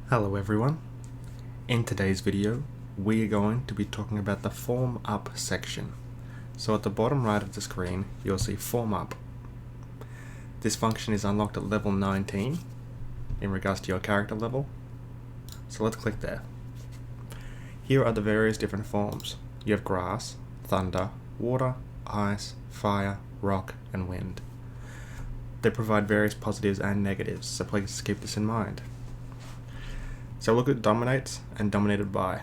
Hello everyone. In today's video, we are going to be talking about the Form Up section. So at the bottom right of the screen, you'll see Form Up. This function is unlocked at level 19 in regards to your character level. So let's click there. Here are the various different forms. You have grass, thunder, water, ice, fire, rock, and wind. They provide various positives and negatives, so please keep this in mind. So look at dominates and dominated by.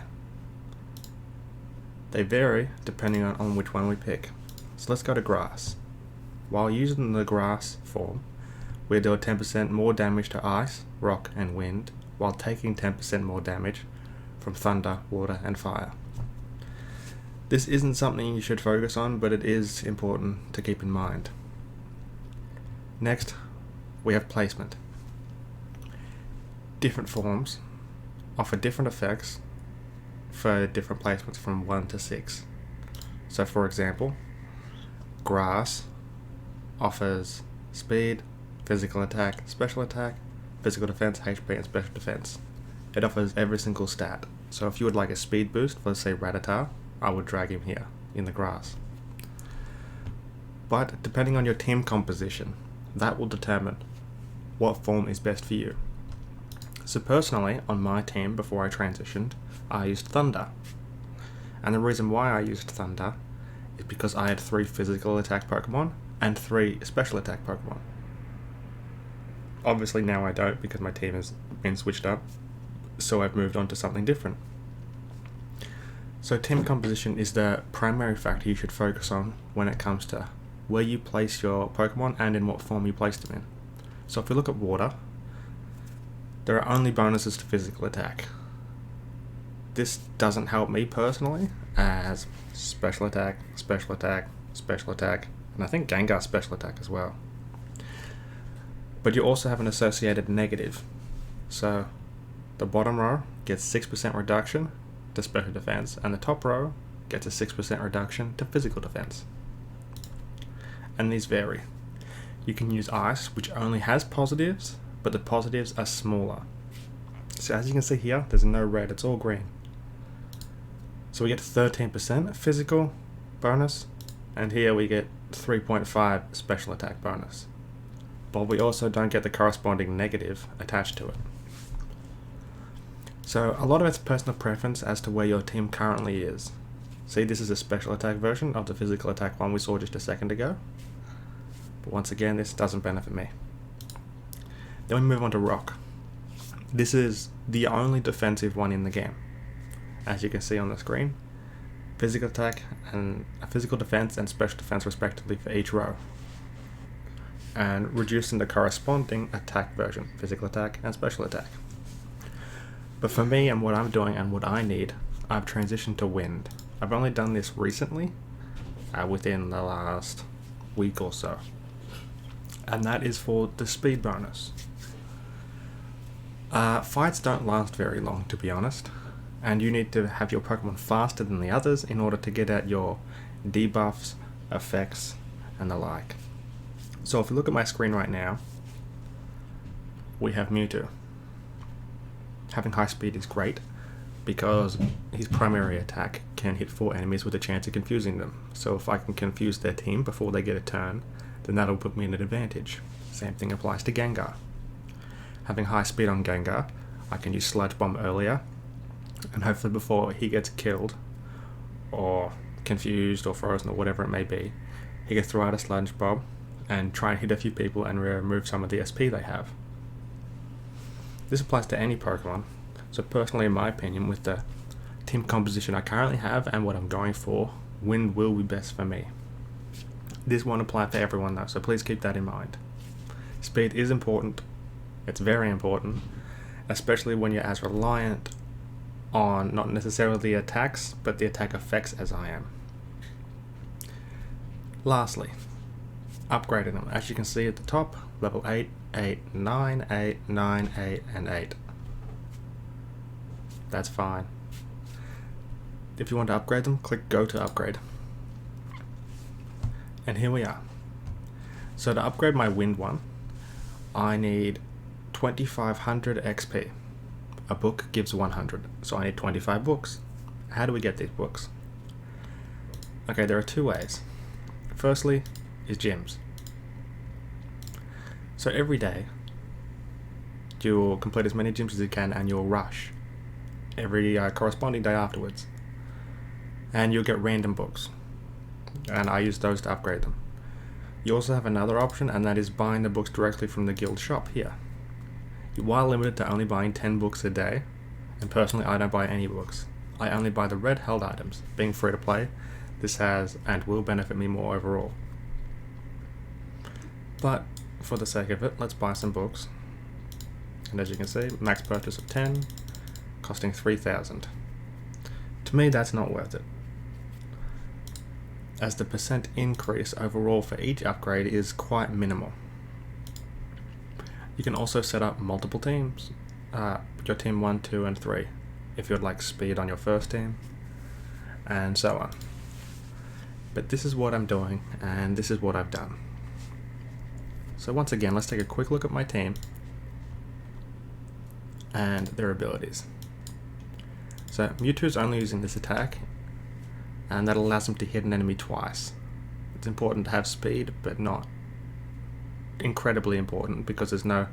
They vary depending on which one we pick. So let's go to grass. While using the grass form, we deal 10% more damage to ice, rock, and wind, while taking 10% more damage from thunder, water, and fire. This isn't something you should focus on, but it is important to keep in mind. Next, we have placement. Different forms offer different effects for different placements from 1 to 6. So for example, grass offers speed, physical attack, physical defense, HP, and special defense. It offers every single stat. So if you would like a speed boost for, say, Rattata, I would drag him here in the grass. But depending on your team composition, that will determine what form is best for you. So personally, on my team before I transitioned, I used Thunder. And the reason why I used Thunder is because I had 3 physical attack Pokemon and 3 special attack Pokemon. Obviously now I don't because my team has been switched up, so I've moved on to something different. So team composition is the primary factor you should focus on when it comes to where you place your Pokemon and in what form you place them in. So if we look at water, there are only bonuses to physical attack. This doesn't help me personally, as special attack, and I think Gengar special attack as well. But you also have an associated negative. So the bottom row gets 6% reduction to special defense, and the top row gets a 6% reduction to physical defense. And these vary. You can use ice, which only has positives, but the positives are smaller. So as you can see here, there's no red, it's all green. So we get 13% physical bonus, and here we get 3.5 special attack bonus. But we also don't get the corresponding negative attached to it. So a lot of it's personal preference as to where your team currently is. See, this is a special attack version of the physical attack one we saw just a second ago. But once again, this doesn't benefit me. Then we move on to rock. This is the only defensive one in the game. As you can see on the screen, physical attack and physical defense and special defense respectively for each row, and reducing the corresponding attack version, physical attack and special attack. But for me and what I'm doing and what I need, I've transitioned to wind. I've only done this recently, within the last week or so, and that is for the speed bonus. Fights don't last very long, to be honest, and you need to have your Pokemon faster than the others in order to get at your debuffs, effects, and the like. So if you look at my screen right now, we have Mewtwo. Having high speed is great because his primary attack can hit 4 enemies with a chance of confusing them. So if I can confuse their team before they get a turn, then that'll put me in an advantage. Same thing applies to Gengar. Having high speed on Gengar, I can use Sludge Bomb earlier, and hopefully before he gets killed, or confused, or frozen, or whatever it may be, he can throw out a Sludge Bomb and try and hit a few people and remove some of the SP they have. This applies to any Pokemon, so personally in my opinion, with the team composition I currently have and what I'm going for, wind will be best for me. This won't apply for everyone though, so please keep that in mind. Speed is important. It's very important, especially when you're as reliant on not necessarily the attacks, but the attack effects as I am. Lastly, upgrading them. As you can see at the top, level 8, 8, 9, 8, 9, 8, and 8. That's fine. If you want to upgrade them, click Go to Upgrade. And here we are. So to upgrade my wind one, I need 2500 XP. a book gives 100, so I need 25 books. How do we get these books? Okay, there are two ways. Firstly is gyms. So every day you'll complete as many gyms as you can and you'll rush every corresponding day afterwards. And you'll get random books. And I use those to upgrade them. You also have another option, and that is buying the books directly from the guild shop here. You are limited to only buying 10 books a day, and personally I don't buy any books. I only buy the red held items. Being free to play, this has and will benefit me more overall. But for the sake of it, let's buy some books. And as you can see, max purchase of 10, costing 3,000. To me, that's not worth it, as the percent increase overall for each upgrade is quite minimal. You can also set up multiple teams, your team 1, 2, and 3, if you'd like speed on your first team, and so on. But this is what I'm doing, and this is what I've done. So once again, let's take a quick look at my team and their abilities. So Mewtwo's only using this attack, and that allows him to hit an enemy twice. It's important to have speed, but not incredibly important because there's no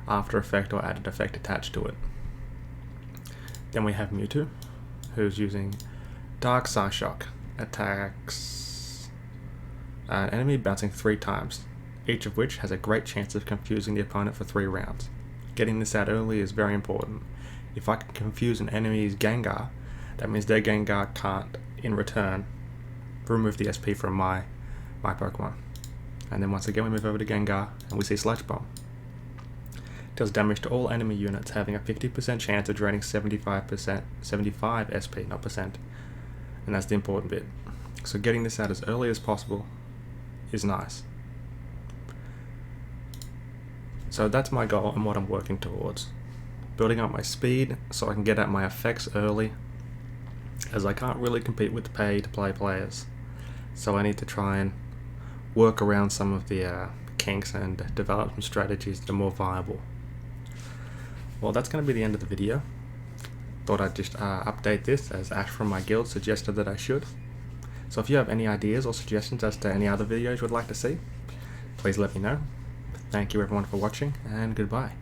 after effect or added effect attached to it. Then we have Mewtwo, who's using Dark Psyshock, attacks an enemy bouncing 3 times, each of which has a great chance of confusing the opponent for 3 rounds. Getting this out early is very important. If I can confuse an enemy's Gengar, that means their Gengar can't, in return, remove the SP from my Pokemon. And then once again we move over to Gengar, and we see Sludge Bomb. Deals damage to all enemy units, having a 50% chance of draining 75 SP, not percent. And that's the important bit. So getting this out as early as possible is nice. So that's my goal and what I'm working towards. Building up my speed so I can get at my effects early, as I can't really compete with pay-to-play players. So I need to try and work around some of the kinks and develop some strategies that are more viable. Well, that's going to be the end of the video. Thought I'd just update this, as Ash from my guild suggested that I should. So if you have any ideas or suggestions as to any other videos you would like to see, please let me know. Thank you everyone for watching, and goodbye.